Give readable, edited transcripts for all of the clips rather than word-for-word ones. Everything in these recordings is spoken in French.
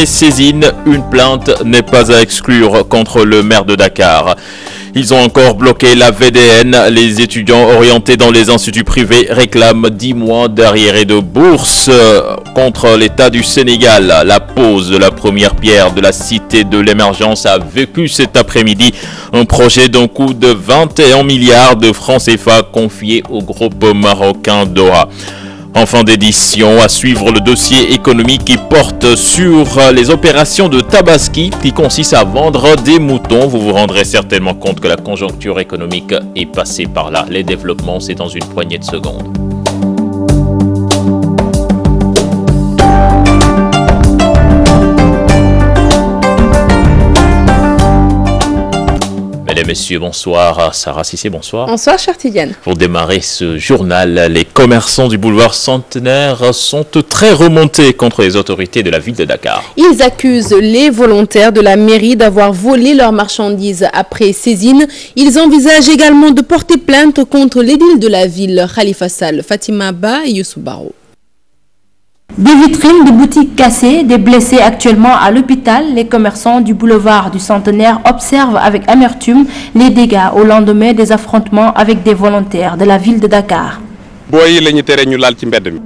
Saisine, une plainte n'est pas à exclure contre le maire de Dakar. Ils ont encore bloqué la VDN. Les étudiants orientés dans les instituts privés réclament 10 mois d'arriérés de bourse contre l'État du Sénégal. La pose de la première pierre de la cité de l'émergence a vécu cet après-midi un projet d'un coût de 21 milliards de francs CFA confié au groupe marocain Dora. En fin d'édition, à suivre le dossier économique qui porte sur les opérations de Tabaski qui consiste à vendre des moutons. Vous vous rendrez certainement compte que la conjoncture économique est passée par là. Les développements, c'est dans une poignée de secondes. Mesdames, Messieurs, bonsoir. Sarah Cissé, bonsoir. Bonsoir, chère Tidiane. Pour démarrer ce journal, les commerçants du boulevard Centenaire sont très remontés contre les autorités de la ville de Dakar. Ils accusent les volontaires de la mairie d'avoir volé leurs marchandises après saisine. Ils envisagent également de porter plainte contre l'édile de la ville, Khalifa Sall, Fatima Ba et Youssou Baro. Des vitrines de boutiques cassées, des blessés actuellement à l'hôpital, les commerçants du boulevard du Centenaire observent avec amertume les dégâts au lendemain des affrontements avec des volontaires de la ville de Dakar.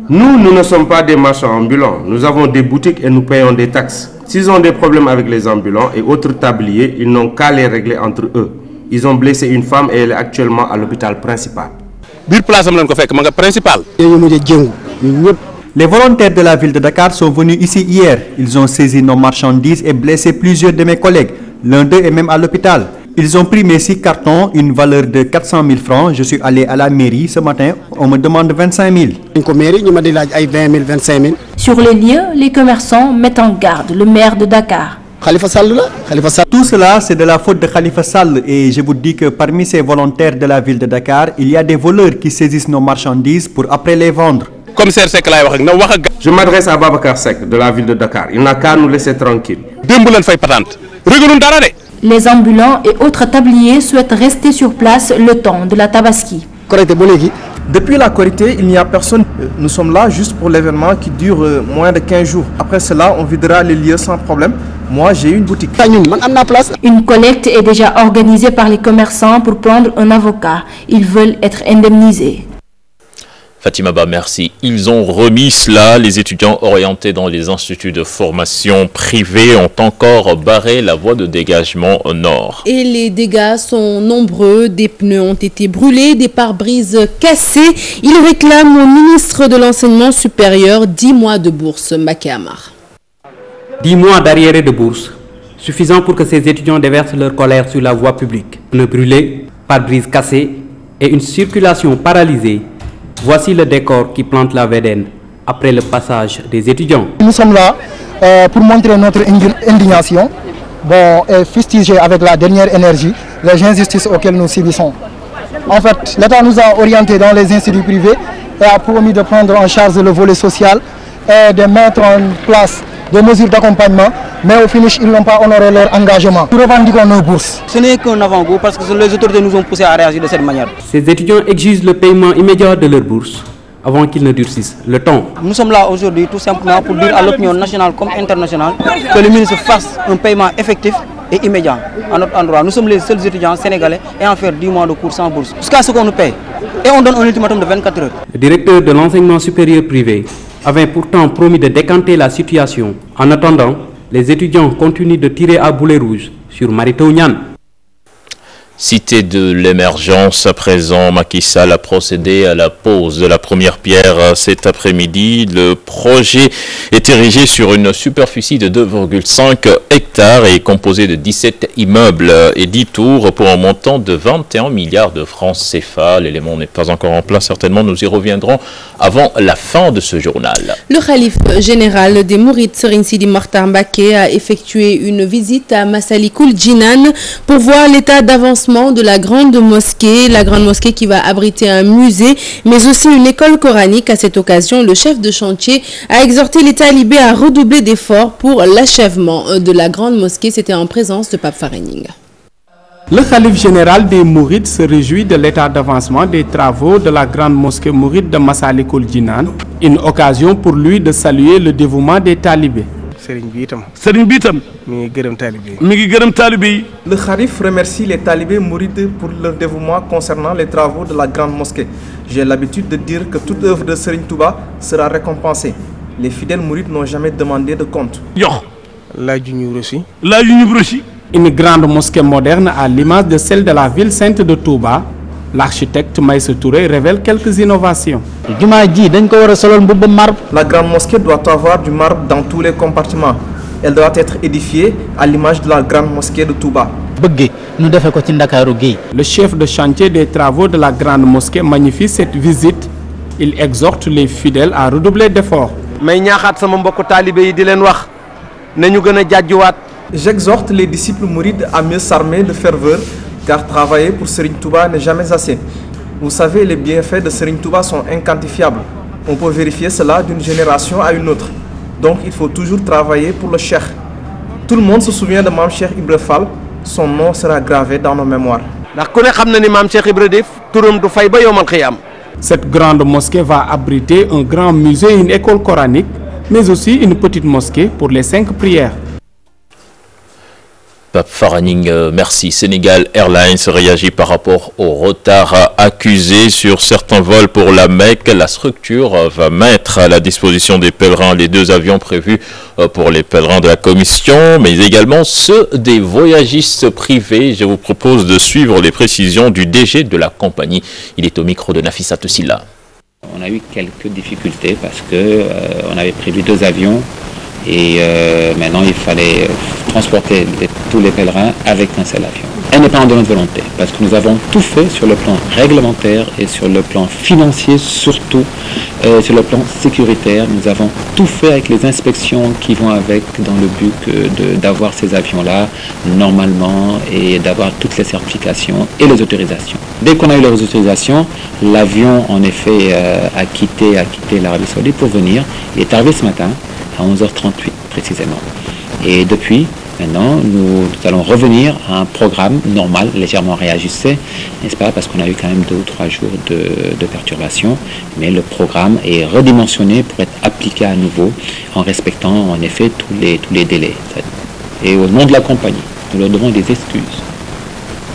Nous ne sommes pas des marchands ambulants. Nous avons des boutiques et nous payons des taxes. S'ils ont des problèmes avec les ambulants et autres tabliers, ils n'ont qu'à les régler entre eux. Ils ont blessé une femme et elle est actuellement à l'hôpital principal. Les volontaires de la ville de Dakar sont venus ici hier. Ils ont saisi nos marchandises et blessé plusieurs de mes collègues. L'un d'eux est même à l'hôpital. Ils ont pris mes 6 cartons, une valeur de 400 000 francs. Je suis allé à la mairie ce matin. On me demande 25 000. Sur les lieux, les commerçants mettent en garde le maire de Dakar. Tout cela, c'est de la faute de Khalifa Sall. Et je vous dis que parmi ces volontaires de la ville de Dakar, il y a des voleurs qui saisissent nos marchandises pour après les vendre. Je m'adresse à Babacar Seck de la ville de Dakar. Il n'a qu'à nous laisser tranquilles. Les ambulants et autres tabliers souhaitent rester sur place le temps de la Tabaski. Depuis la Korité, il n'y a personne. Nous sommes là juste pour l'événement qui dure moins de 15 jours. Après cela, on videra les lieux sans problème. Moi, j'ai une boutique. Une collecte est déjà organisée par les commerçants pour prendre un avocat. Ils veulent être indemnisés. Fatima Ba, merci. Ils ont remis cela. Les étudiants orientés dans les instituts de formation privés ont encore barré la voie de dégagement au nord. Et les dégâts sont nombreux. Des pneus ont été brûlés, des pare-brises cassés. Ils réclament au ministre de l'Enseignement supérieur 10 mois de bourse. Maké Amar. 10 mois d'arriérés de bourse, suffisant pour que ces étudiants déversent leur colère sur la voie publique. Pneus brûlés, pare-brises cassés et une circulation paralysée. Voici le décor qui plante la VDN après le passage des étudiants. Nous sommes là pour montrer notre indignation et fustiger avec la dernière énergie les injustices auxquelles nous subissons. En fait, l'État nous a orientés dans les instituts privés et a promis de prendre en charge le volet social et de mettre en place des mesures d'accompagnement, mais au finish, ils n'ont pas honoré leur engagement. Nous revendiquons nos bourses. Ce n'est qu'un avant-goût parce que les autorités nous ont poussé à réagir de cette manière. Ces étudiants exigent le paiement immédiat de leur bourse avant qu'ils ne durcissent le temps. Nous sommes là aujourd'hui tout simplement pour dire à l'opinion nationale comme internationale que le ministre fasse un paiement effectif et immédiat à notre endroit. Nous sommes les seuls étudiants sénégalais et en faire 10 mois de cours sans bourse. Jusqu'à ce qu'on nous paye. Et on donne un ultimatum de 24 heures. Le directeur de l'enseignement supérieur privé avait pourtant promis de décanter la situation. En attendant, les étudiants continuent de tirer à boulet rouge sur Mary Teuw Niane. Cité de l'émergence, à présent, Macky Sall a procédé à la pose de la première pierre cet après-midi. Le projet est érigé sur une superficie de 2,5 hectares et est composé de 17 immeubles et 10 tours pour un montant de 21 milliards de francs CFA. L'élément n'est pas encore en place, certainement nous y reviendrons avant la fin de ce journal. Le khalife général des Mourides, Serigne Sidi Mokhtar Mbacké, a effectué une visite à Massalikul Jinan pour voir l'état d'avancement de la grande mosquée qui va abriter un musée, mais aussi une école coranique. À cette occasion, le chef de chantier a exhorté les talibés à redoubler d'efforts pour l'achèvement de la grande mosquée. C'était en présence de Pape Farening. Le khalife général des Mourides se réjouit de l'état d'avancement des travaux de la grande mosquée mouride de Massalikul Jinan, une occasion pour lui de saluer le dévouement des talibés. Le Khalif remercie les talibés mourides pour leur dévouement concernant les travaux de la grande mosquée. J'ai l'habitude de dire que toute œuvre de Serigne Touba sera récompensée. Les fidèles mourides n'ont jamais demandé de compte. Une grande mosquée moderne à l'image de celle de la ville sainte de Touba, l'architecte Maïssa Touré révèle quelques innovations. La grande mosquée doit avoir du marbre dans tous les compartiments. Elle doit être édifiée à l'image de la grande mosquée de Touba. Le chef de chantier des travaux de la grande mosquée magnifie cette visite. Il exhorte les fidèles à redoubler d'efforts. J'exhorte les disciples mourides à mieux s'armer de ferveur, car travailler pour Serigne Touba n'est jamais assez. Vous savez, les bienfaits de Serigne Touba sont inquantifiables. On peut vérifier cela d'une génération à une autre. Donc il faut toujours travailler pour le Cheikh. Tout le monde se souvient de Mam Cheikh Ibra Fall. Son nom sera gravé dans nos mémoires. Cette grande mosquée va abriter un grand musée et une école coranique, mais aussi une petite mosquée pour les 5 prières. Pape Faraning, merci. Sénégal Airlines réagit par rapport au retard accusé sur certains vols pour la Mecque. La structure va mettre à la disposition des pèlerins les 2 avions prévus pour les pèlerins de la commission, mais également ceux des voyagistes privés. Je vous propose de suivre les précisions du DG de la compagnie. Il est au micro de Nafissatou Silla. On a eu quelques difficultés parce que on avait prévu 2 avions. Et maintenant, il fallait transporter tous les pèlerins avec un seul avion. Indépendant de notre volonté, parce que nous avons tout fait sur le plan réglementaire et sur le plan financier, surtout sur le plan sécuritaire. Nous avons tout fait avec les inspections qui vont avec, dans le but d'avoir ces avions-là normalement et d'avoir toutes les certifications et les autorisations. Dès qu'on a eu les autorisations, l'avion en effet a quitté l'Arabie Saoudite pour venir. Il est arrivé ce matin à 11h38 précisément. Et depuis, maintenant, nous allons revenir à un programme normal, légèrement réajusté, n'est-ce pas, parce qu'on a eu quand même 2 ou 3 jours de perturbation, mais le programme est redimensionné pour être appliqué à nouveau en respectant en effet tous les délais. Et au nom de la compagnie, nous leur devons des excuses.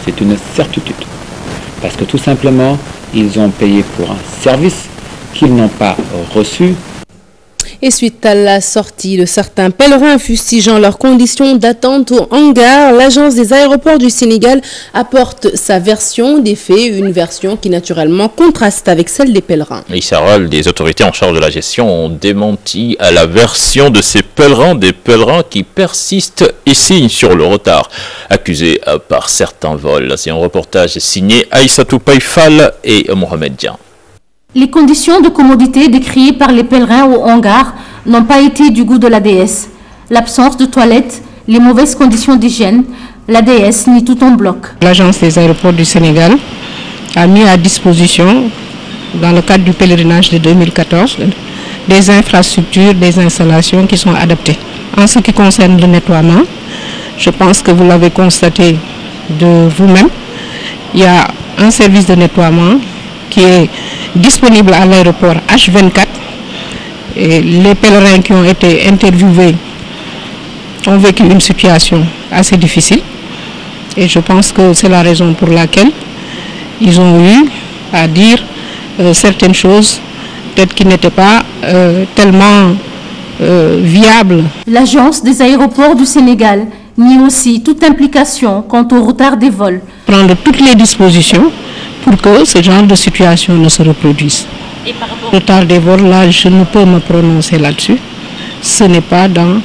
C'est une certitude. Parce que tout simplement, ils ont payé pour un service qu'ils n'ont pas reçu. Et suite à la sortie de certains pèlerins fustigeant leurs conditions d'attente au hangar, l'agence des aéroports du Sénégal apporte sa version des faits, une version qui naturellement contraste avec celle des pèlerins. Issa Raol, des autorités en charge de la gestion ont démenti à la version de ces pèlerins, des pèlerins qui persistent et signent sur le retard, accusés par certains vols. C'est un reportage signé Aïssatou Païfal et Mohamed Dian. Les conditions de commodité décriées par les pèlerins au hangar n'ont pas été du goût de l'ADS. L'absence de toilettes, les mauvaises conditions d'hygiène, l'ADS nie tout en bloc. L'agence des aéroports du Sénégal a mis à disposition, dans le cadre du pèlerinage de 2014, des infrastructures, des installations qui sont adaptées. En ce qui concerne le nettoiement, je pense que vous l'avez constaté de vous-même, il y a un service de nettoiement qui est disponible à l'aéroport H24. Et les pèlerins qui ont été interviewés ont vécu une situation assez difficile. Et je pense que c'est la raison pour laquelle ils ont eu à dire certaines choses, peut-être qui n'étaient pas tellement viables. L'agence des aéroports du Sénégal nie aussi toute implication quant au retard des vols. Prendre toutes les dispositions pour que ce genre de situation ne se reproduise. Et par rapport au retard des vols, là, je ne peux me prononcer là-dessus. Ce n'est pas dans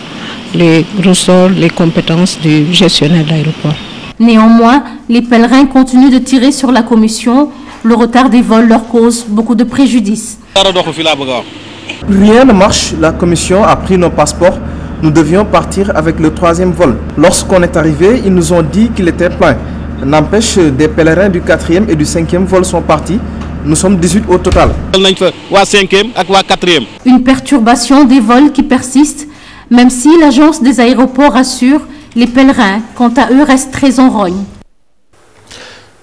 les ressorts, les compétences du gestionnaire de l'aéroport. Néanmoins, les pèlerins continuent de tirer sur la commission. Le retard des vols leur cause beaucoup de préjudice. Rien ne marche, la commission a pris nos passeports. Nous devions partir avec le 3e vol. Lorsqu'on est arrivé, ils nous ont dit qu'il était plein. N'empêche, des pèlerins du 4e et du 5e vol sont partis. Nous sommes 18 au total. Une perturbation des vols qui persiste, même si l'agence des aéroports assure, les pèlerins, quant à eux, restent très en rogne.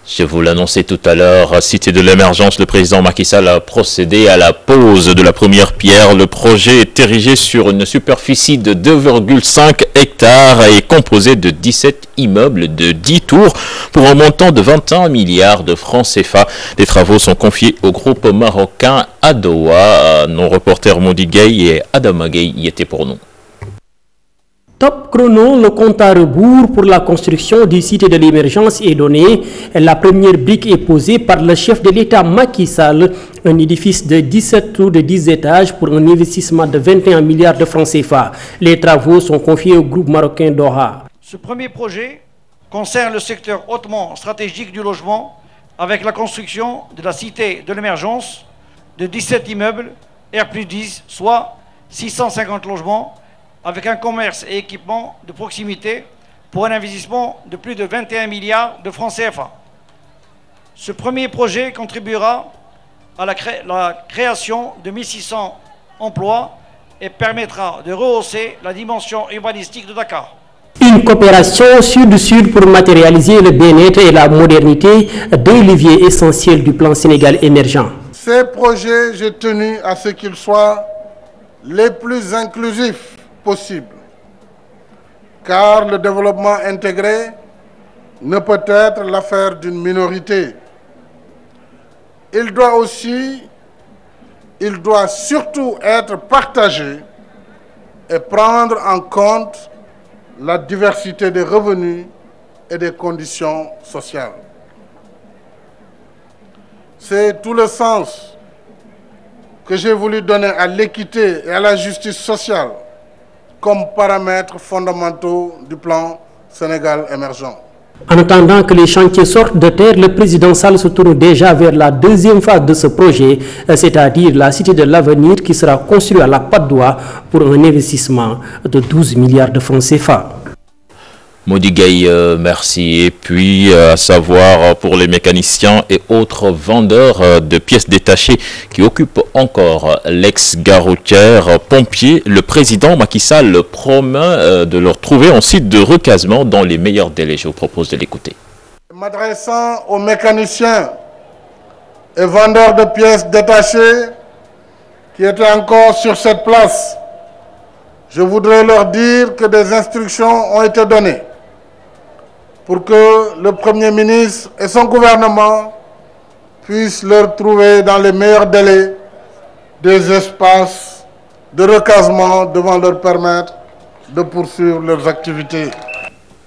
Je vous l'annonçais tout à l'heure, cité de l'émergence, le président Macky Sall a procédé à la pose de la première pierre. Le projet est érigé sur une superficie de 2,5 hectares et est composé de 17 immeubles de 10 tours pour un montant de 21 milliards de francs CFA. Les travaux sont confiés au groupe marocain Adowa. Nos reporters Modi Gueye et Adama Gueye y étaient pour nous. Top chrono, le compte à rebours pour la construction du site de l'émergence est donné. La première brique est posée par le chef de l'État Macky Sall, un édifice de 17 tours de 10 étages pour un investissement de 21 milliards de francs CFA. Les travaux sont confiés au groupe marocain Doha. Ce premier projet concerne le secteur hautement stratégique du logement avec la construction de la cité de l'émergence de 17 immeubles R+10, soit 650 logements, avec un commerce et équipement de proximité pour un investissement de plus de 21 milliards de francs CFA. Ce premier projet contribuera à la création de 1600 emplois et permettra de rehausser la dimension urbanistique de Dakar. Une coopération sud-sud pour matérialiser le bien-être et la modernité, deux leviers essentiels du plan Sénégal émergent. Ces projets, j'ai tenu à ce qu'ils soient les plus inclusifs possible, car le développement intégré ne peut être l'affaire d'une minorité. Il doit surtout être partagé et prendre en compte la diversité des revenus et des conditions sociales. C'est tout le sens que j'ai voulu donner à l'équité et à la justice sociale comme paramètres fondamentaux du plan Sénégal émergent. En attendant que les chantiers sortent de terre, le président Sall se tourne déjà vers la deuxième phase de ce projet, c'est-à-dire la cité de l'avenir qui sera construite à la Patte d'Oie pour un investissement de 12 milliards de francs CFA. Modi Gueye, merci. Et puis, à savoir pour les mécaniciens et autres vendeurs de pièces détachées qui occupent encore l'ex-gare routière pompiers, le président Macky Sall promet de leur trouver un site de recasement dans les meilleurs délais. Je vous propose de l'écouter. M'adressant aux mécaniciens et vendeurs de pièces détachées qui étaient encore sur cette place, je voudrais leur dire que des instructions ont été données pour que le Premier ministre et son gouvernement puissent leur trouver dans les meilleurs délais des espaces de recasement devant leur permettre de poursuivre leurs activités.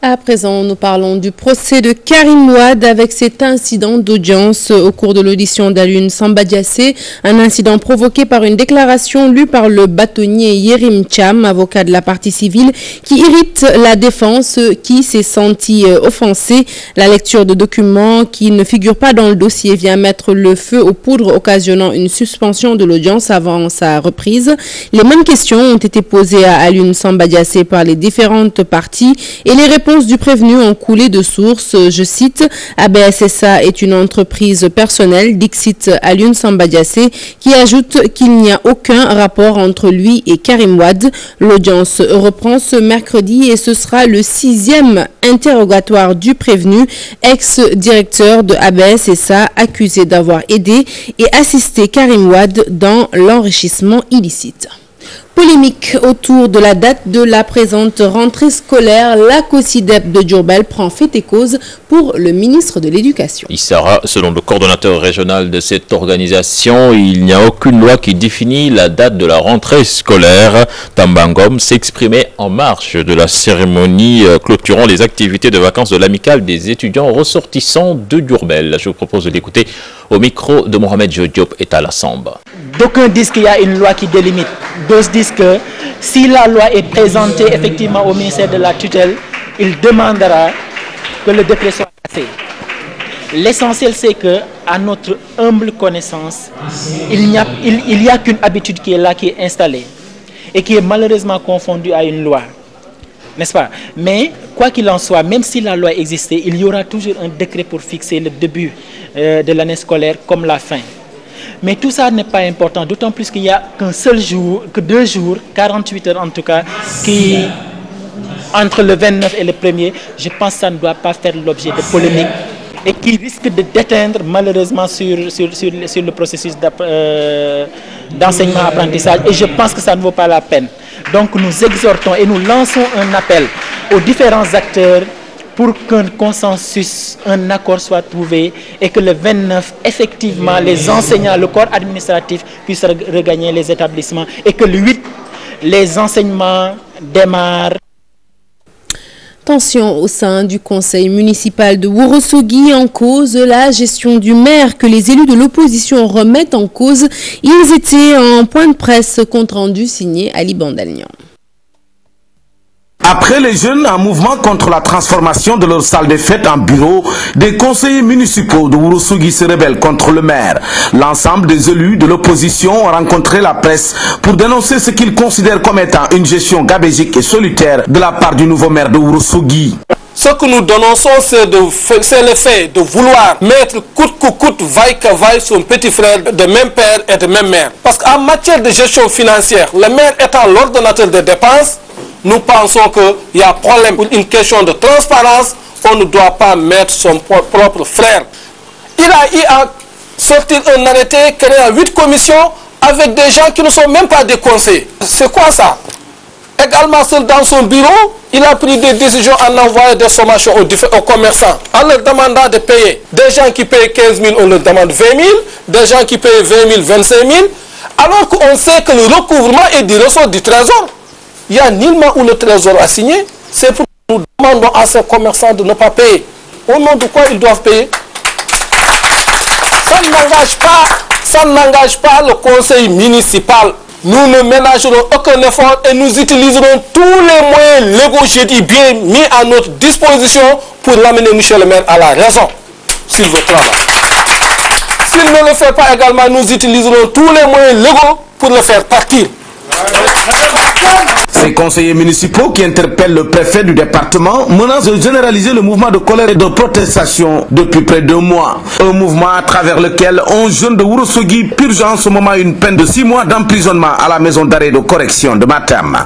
À présent, nous parlons du procès de Karim Wade avec cet incident d'audience au cours de l'audition d'Alioune Samba Diassé, un incident provoqué par une déclaration lue par le bâtonnier Yérim Thiam, avocat de la partie civile, qui irrite la défense qui s'est sentie offensée. La lecture de documents qui ne figurent pas dans le dossier vient mettre le feu aux poudres, occasionnant une suspension de l'audience avant sa reprise. Les mêmes questions ont été posées à Alioune Samba Diassé par les différentes parties et les réponses du prévenu ont coulé de source. Je cite, ABSSA est une entreprise personnelle, dixit Alioune Samba Diassé, qui ajoute qu'il n'y a aucun rapport entre lui et Karim Wade. L'audience reprend ce mercredi et ce sera le 6e interrogatoire du prévenu, ex-directeur de ABSSA, accusé d'avoir aidé et assisté Karim Wade dans l'enrichissement illicite. Polémique autour de la date de la présente rentrée scolaire, la COSIDEP de Diourbel prend fait et cause pour le ministre de l'Éducation. Issara, selon le coordonnateur régional de cette organisation, il n'y a aucune loi qui définit la date de la rentrée scolaire. Tambangom s'exprimait en marge de la cérémonie clôturant les activités de vacances de l'amicale des étudiants ressortissants de Diourbel. Je vous propose de l'écouter au micro de Mohamed Diop et Tala Samba. D'aucuns disent qu'il y a une loi qui délimite. D'autres disent que si la loi est présentée effectivement au ministère de la tutelle, il demandera que le décret soit cassé. L'essentiel, c'est que, à notre humble connaissance, il n'y a qu'une habitude qui est là, qui est installée et qui est malheureusement confondue à une loi. N'est-ce pas? Mais quoi qu'il en soit, même si la loi existait, il y aura toujours un décret pour fixer le début de l'année scolaire comme la fin. Mais tout ça n'est pas important, d'autant plus qu'il n'y a qu'un seul jour, que 2 jours, 48 heures en tout cas, qui, entre le 29 et le 1er, je pense que ça ne doit pas faire l'objet de polémiques. et qui risque de déteindre malheureusement sur le processus d'enseignement-apprentissage. Et je pense que ça ne vaut pas la peine. Donc nous exhortons et nous lançons un appel aux différents acteurs pour qu'un consensus, un accord soit trouvé et que le 29, effectivement, les enseignants, le corps administratif puissent regagner les établissements et que le 8, les enseignements démarrent. Tension au sein du conseil municipal de Ourossogui en cause la gestion du maire que les élus de l'opposition remettent en cause. Ils étaient en point de presse, compte rendu signé Ali Bandalian. Après les jeunes en mouvement contre la transformation de leur salle de fête en bureau, des conseillers municipaux de Ourossogui se rebellent contre le maire. L'ensemble des élus de l'opposition ont rencontré la presse pour dénoncer ce qu'ils considèrent comme étant une gestion gabégique et solitaire de la part du nouveau maire de Ourossogui. Ce que nous dénonçons, c'est le fait de vouloir mettre coûte que coûte, vaille que vaille, son petit frère de même père et de même mère. Parce qu'en matière de gestion financière, le maire étant l'ordonnateur des dépenses, nous pensons qu'il y a problème pour une question de transparence. On ne doit pas mettre son propre frère. Il a eu à sortir un arrêté créant 8 commissions avec des gens qui ne sont même pas des conseillers. C'est quoi ça? Également, dans son bureau, il a pris des décisions en envoyant des sommations aux commerçants, en leur demandant de payer. Des gens qui payent 15 000, on leur demande 20 000. Des gens qui payent 20 000, 25 000. Alors qu'on sait que le recouvrement est du ressort du trésor. Il y a nullement où le trésor a signé. C'est pour que nous demandons à ces commerçants de ne pas payer. Au nom de quoi ils doivent payer? Ça n'engage pas le conseil municipal. Nous ne ménagerons aucun effort et nous utiliserons tous les moyens légaux, je dis bien, mis à notre disposition pour l'amener M. le maire à la raison, s'il veut travailler. S'il ne le fait pas également, nous utiliserons tous les moyens légaux pour le faire partir. Ces conseillers municipaux qui interpellent le préfet du département menacent de généraliser le mouvement de colère et de protestation depuis près de 2 mois. Un mouvement à travers lequel 11 jeunes de Ourossogui purgent en ce moment une peine de 6 mois d'emprisonnement à la maison d'arrêt de correction de Matam.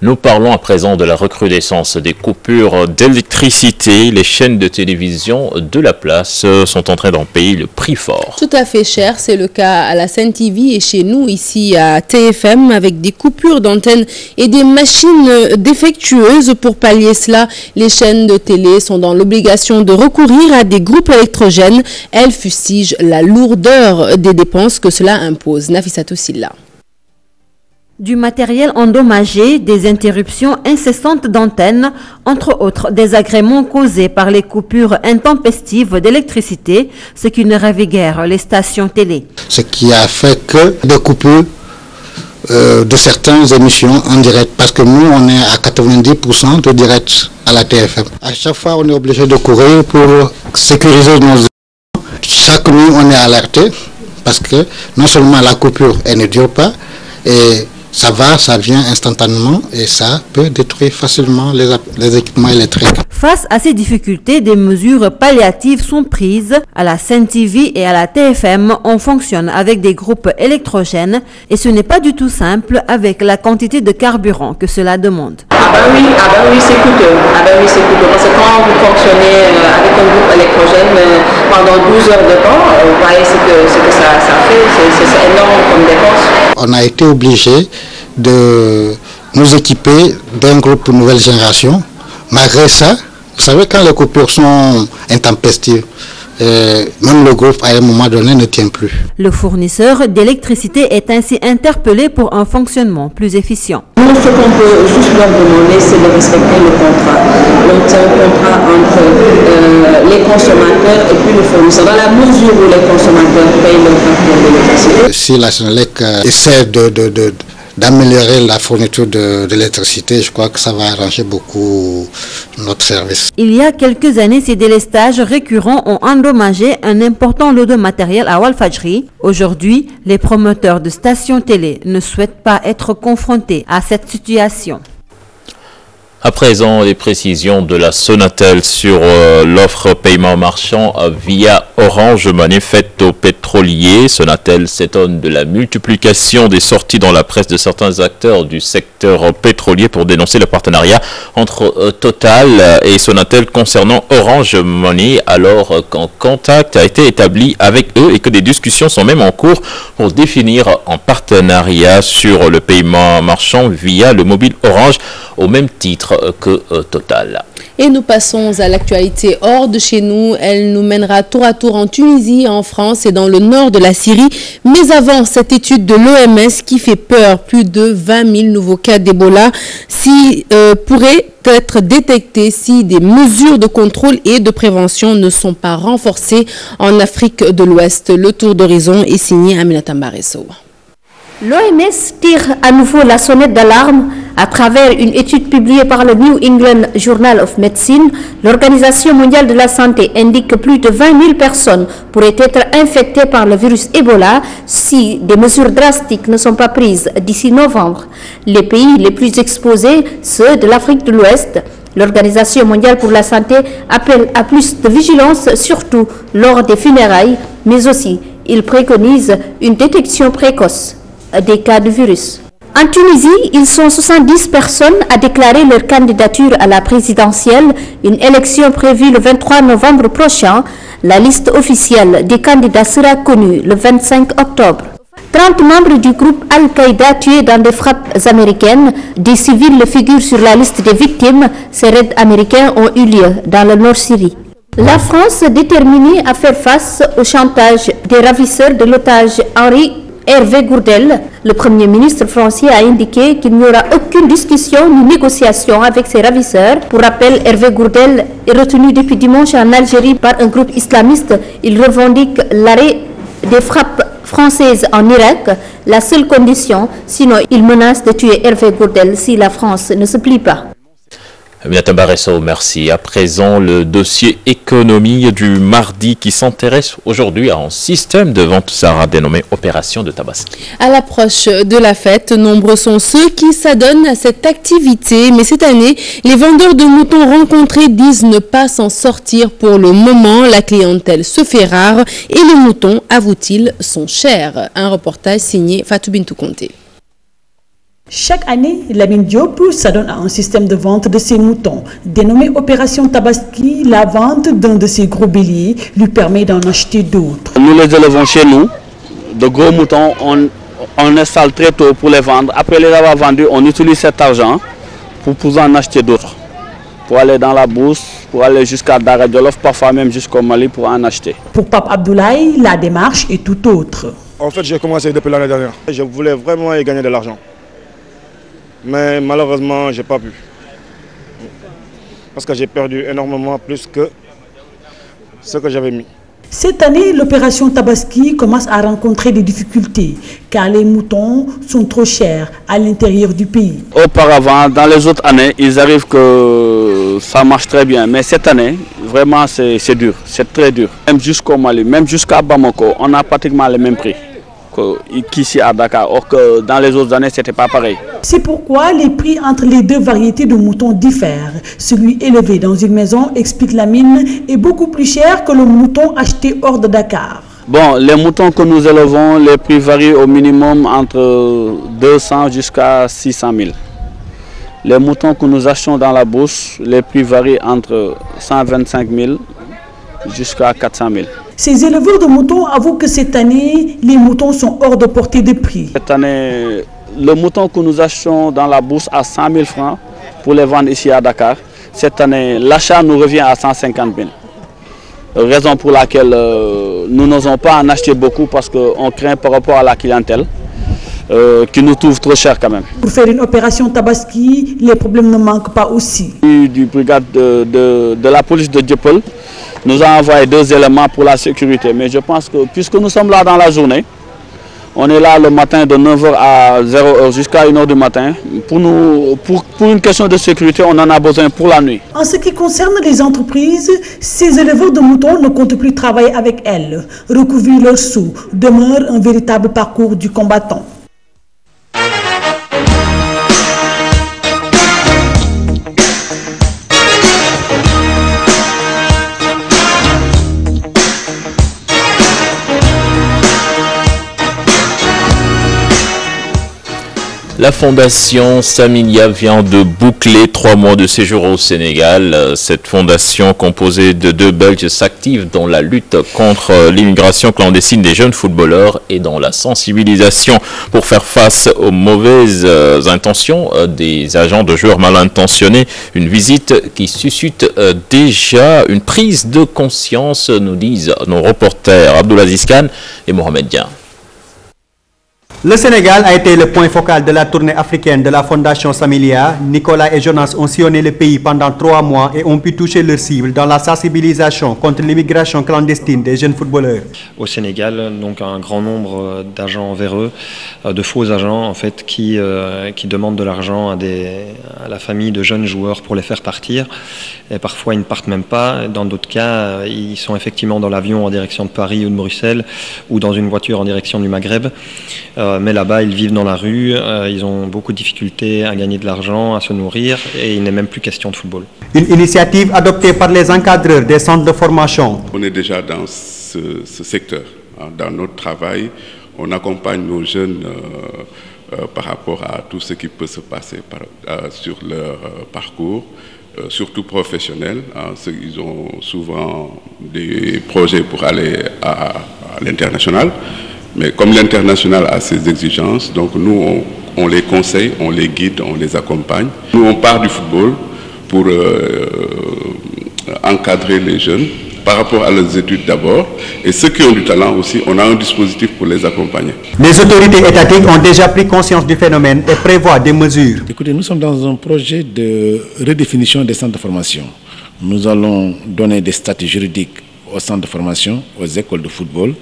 Nous parlons à présent de la recrudescence des coupures d'électricité. Les chaînes de télévision de la place sont en train d'en payer le prix fort. Tout à fait cher, c'est le cas à la Sen TV et chez nous ici à TFM avec des coupures d'antenne et des machines défectueuses. Pour pallier cela, les chaînes de télé sont dans l'obligation de recourir à des groupes électrogènes. Elles fustigent la lourdeur des dépenses que cela impose. Nafissatou Silla. Du matériel endommagé, des interruptions incessantes d'antennes, entre autres désagréments causés par les coupures intempestives d'électricité, ce qui ne ravit guère les stations télé. Ce qui a fait que des coupures de certaines émissions en direct, parce que nous on est à 90% de direct à la TFM. À chaque fois on est obligé de courir pour sécuriser nos émissions. Chaque nuit on est alerté, parce que non seulement la coupure elle ne dure pas, et ça va, ça vient instantanément et ça peut détruire facilement les équipements électriques. Face à ces difficultés, des mesures palliatives sont prises. À la Sen TV et à la TFM, on fonctionne avec des groupes électrogènes et ce n'est pas du tout simple avec la quantité de carburant que cela demande. Oui, c'est coûteux. C'est coûteux parce que quand vous fonctionnez avec un groupe électrogène pendant 12 heures de temps, vous voyez ce que ça fait, c'est énorme comme dépense. On a été obligé de nous équiper d'un groupe nouvelle génération. Malgré ça, vous savez, quand les coupures sont intempestives, même le groupe à un moment donné ne tient plus. Le fournisseur d'électricité est ainsi interpellé pour un fonctionnement plus efficient. Nous, ce qu'on peut juste leur demander, c'est de respecter le contrat. Donc c'est un contrat entre les consommateurs et puis le fournisseur, dans la mesure où les consommateurs payent leur facture d'électricité. Si la Sénélec essaie d'améliorer la fourniture de l'électricité, je crois que ça va arranger beaucoup notre service. Il y a quelques années, ces délestages récurrents ont endommagé un important lot de matériel à Walfadjri. Aujourd'hui, les promoteurs de stations télé ne souhaitent pas être confrontés à cette situation. À présent, les précisions de la Sonatel sur l'offre paiement marchand via Orange Money faite aux pétroliers. Sonatel s'étonne de la multiplication des sorties dans la presse de certains acteurs du secteur pétrolier pour dénoncer le partenariat entre Total et Sonatel concernant Orange Money, alors qu'un contact a été établi avec eux et que des discussions sont même en cours pour définir un partenariat sur le paiement marchand via le mobile Orange au même titre que Total. Et nous passons à l'actualité hors de chez nous. Elle nous mènera tour à tour en Tunisie, en France et dans le nord de la Syrie. Mais avant, cette étude de l'OMS qui fait peur, plus de 20 000 nouveaux cas d'Ebola pourraient être détectés si des mesures de contrôle et de prévention ne sont pas renforcées en Afrique de l'Ouest. Le tour d'horizon est signé Aminata Mbaresso. L'OMS tire à nouveau la sonnette d'alarme à travers une étude publiée par le New England Journal of Medicine. L'Organisation mondiale de la santé indique que plus de 20 000 personnes pourraient être infectées par le virus Ebola si des mesures drastiques ne sont pas prises d'ici novembre. Les pays les plus exposés, ceux de l'Afrique de l'Ouest. L'Organisation mondiale pour la santé appelle à plus de vigilance, surtout lors des funérailles, mais aussi il préconise une détection précoce des cas de virus. En Tunisie, ils sont 70 personnes à déclarer leur candidature à la présidentielle, une élection prévue le 23 novembre prochain. La liste officielle des candidats sera connue le 25 octobre. 30 membres du groupe Al-Qaïda tués dans des frappes américaines, des civils figurent sur la liste des victimes. Ces raids américains ont eu lieu dans le nord Syrie. La France, déterminée à faire face au chantage des ravisseurs de l'otage Hervé Gourdel, le Premier ministre français, a indiqué qu'il n'y aura aucune discussion ni négociation avec ses ravisseurs. Pour rappel, Hervé Gourdel est retenu depuis dimanche en Algérie par un groupe islamiste. Il revendique l'arrêt des frappes françaises en Irak, la seule condition, sinon il menace de tuer Hervé Gourdel si la France ne se plie pas. Aminata Mbaresso, merci. À présent, le dossier économie du mardi qui s'intéresse aujourd'hui à un système de vente Sarah dénommé Opération de Tabaski. À l'approche de la fête, nombreux sont ceux qui s'adonnent à cette activité. Mais cette année, les vendeurs de moutons rencontrés disent ne pas s'en sortir pour le moment. La clientèle se fait rare et les moutons, avouent-ils, sont chers. Un reportage signé Fatou Bintou Conté. Chaque année, Lamine Diop s'adonne à un système de vente de ses moutons. Dénommé Opération Tabaski, la vente d'un de ses gros béliers lui permet d'en acheter d'autres. Nous les élevons chez nous, de gros moutons, on installe très tôt pour les vendre. Après les avoir vendus, on utilise cet argent pour pouvoir en acheter d'autres. Pour aller dans la bourse, pour aller jusqu'à Dar es Jolof, parfois même jusqu'au Mali pour en acheter. Pour Pape Abdoulaye, la démarche est tout autre. En fait, j'ai commencé depuis l'année dernière. Je voulais vraiment y gagner de l'argent. Mais malheureusement, je n'ai pas pu. Parce que j'ai perdu énormément plus que ce que j'avais mis. Cette année, l'opération Tabaski commence à rencontrer des difficultés car les moutons sont trop chers à l'intérieur du pays. Auparavant, dans les autres années, ils arrivent que ça marche très bien. Mais cette année, vraiment, c'est dur, c'est très dur. Même jusqu'au Mali, même jusqu'à Bamako, on a pratiquement les mêmes prix qu'ici à Dakar, or que dans les autres années, ce n'était pas pareil. C'est pourquoi les prix entre les deux variétés de moutons diffèrent. Celui élevé dans une maison, explique Lamine, est beaucoup plus cher que le mouton acheté hors de Dakar. Bon, les moutons que nous élevons, les prix varient au minimum entre 200 jusqu'à 600 000. Les moutons que nous achetons dans la bourse, les prix varient entre 125 000 jusqu'à 400 000. Ces éleveurs de moutons avouent que cette année, les moutons sont hors de portée de prix. Cette année, le mouton que nous achetons dans la bourse à 100 000 francs pour les vendre ici à Dakar, cette année, l'achat nous revient à 150 000. Raison pour laquelle nous n'osons pas en acheter beaucoup parce qu'on craint par rapport à la clientèle qui nous trouve trop cher quand même. Pour faire une opération Tabaski, les problèmes ne manquent pas aussi. Du brigade de la police de Dieuppeul nous a envoyé 2 éléments pour la sécurité. Mais je pense que puisque nous sommes là dans la journée, on est là le matin de 9h à 0h jusqu'à 1h du matin. Pour une question de sécurité, on en a besoin pour la nuit. En ce qui concerne les entreprises, ces éleveurs de moutons ne comptent plus travailler avec elles. Recouvrir leurs sous demeure un véritable parcours du combattant. La fondation Samilia vient de boucler 3 mois de séjour au Sénégal. Cette fondation composée de 2 Belges s'active dans la lutte contre l'immigration clandestine des jeunes footballeurs et dans la sensibilisation pour faire face aux mauvaises intentions des agents de joueurs mal intentionnés. Une visite qui suscite déjà une prise de conscience, nous disent nos reporters Abdoulaziz Khan et Mohamed Dian. Le Sénégal a été le point focal de la tournée africaine de la Fondation Samilia. Nicolas et Jonas ont sillonné le pays pendant 3 mois et ont pu toucher leur cible dans la sensibilisation contre l'immigration clandestine des jeunes footballeurs. Au Sénégal, donc un grand nombre d'agents véreux, de faux agents en fait, qui demandent de l'argent à la famille de jeunes joueurs pour les faire partir. Et parfois ils ne partent même pas. Dans d'autres cas, ils sont effectivement dans l'avion en direction de Paris ou de Bruxelles ou dans une voiture en direction du Maghreb. Mais là-bas, ils vivent dans la rue, ils ont beaucoup de difficultés à gagner de l'argent, à se nourrir, et il n'est même plus question de football. Une initiative adoptée par les encadreurs des centres de formation. On est déjà dans ce secteur. Dans notre travail, on accompagne nos jeunes par rapport à tout ce qui peut se passer sur leur parcours, surtout professionnel. Ils ont souvent des projets pour aller à l'international. Mais comme l'international a ses exigences, donc nous, on les conseille, on les guide, on les accompagne. Nous, on part du football pour encadrer les jeunes par rapport à leurs études d'abord. Et ceux qui ont du talent aussi, on a un dispositif pour les accompagner. Les autorités étatiques ont déjà pris conscience du phénomène et prévoient des mesures. Écoutez, nous sommes dans un projet de redéfinition des centres de formation. Nous allons donner des statuts juridiques aux centres de formation, aux écoles de football,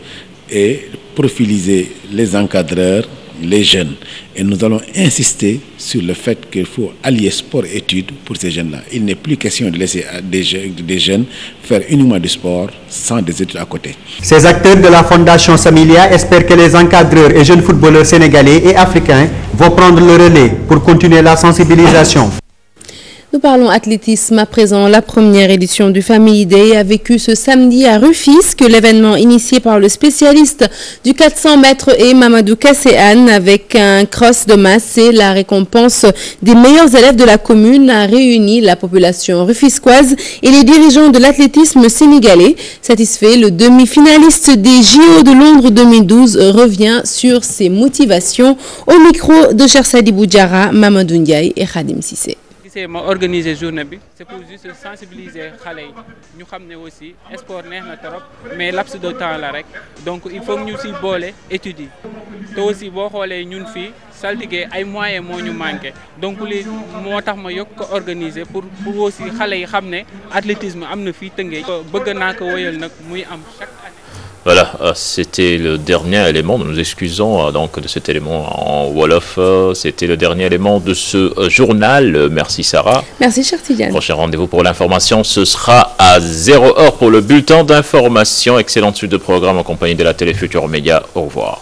et profiliser les encadreurs, les jeunes. Et nous allons insister sur le fait qu'il faut allier sport et études pour ces jeunes-là. Il n'est plus question de laisser des jeunes faire uniquement du sport sans des études à côté. Ces acteurs de la Fondation Samilia espèrent que les encadreurs et jeunes footballeurs sénégalais et africains vont prendre le relais pour continuer la sensibilisation. Nous parlons athlétisme à présent. La première édition du Family Day a vécu ce samedi à Rufisque. L'événement initié par le spécialiste du 400 mètres et Mamadou Kasséane avec un cross de masse et la récompense des meilleurs élèves de la commune a réuni la population rufisquoise et les dirigeants de l'athlétisme sénégalais. Satisfait, le demi-finaliste des JO de Londres 2012 revient sur ses motivations au micro de Chersadi Boudjara, Mamadou Ndiaye et Khadim Sissé. C'est ma organiser journée bi c'est pour juste sensibiliser xalé yi ñu xamné aussi sport neex na trop mais laps de temps la rek donc il faut ñu ci bolé étudier te aussi bo xolé ñun fi saltige ay moyens moo ñu manqué donc li moo tax ma yokk ko organiser pour aussi xalé yi xamné athlétisme am na fii Tëngéej bëgg naa ko wëyal nag muy am chaque année. Voilà, c'était le dernier élément. Nous nous excusons donc de cet élément en Wolof. C'était le dernier élément de ce journal. Merci Sarah. Merci cher Tidiane. Prochain rendez-vous pour l'information, ce sera à 0h pour le bulletin d'information. Excellente suite de programme en compagnie de la Télé Futurs Médias. Au revoir.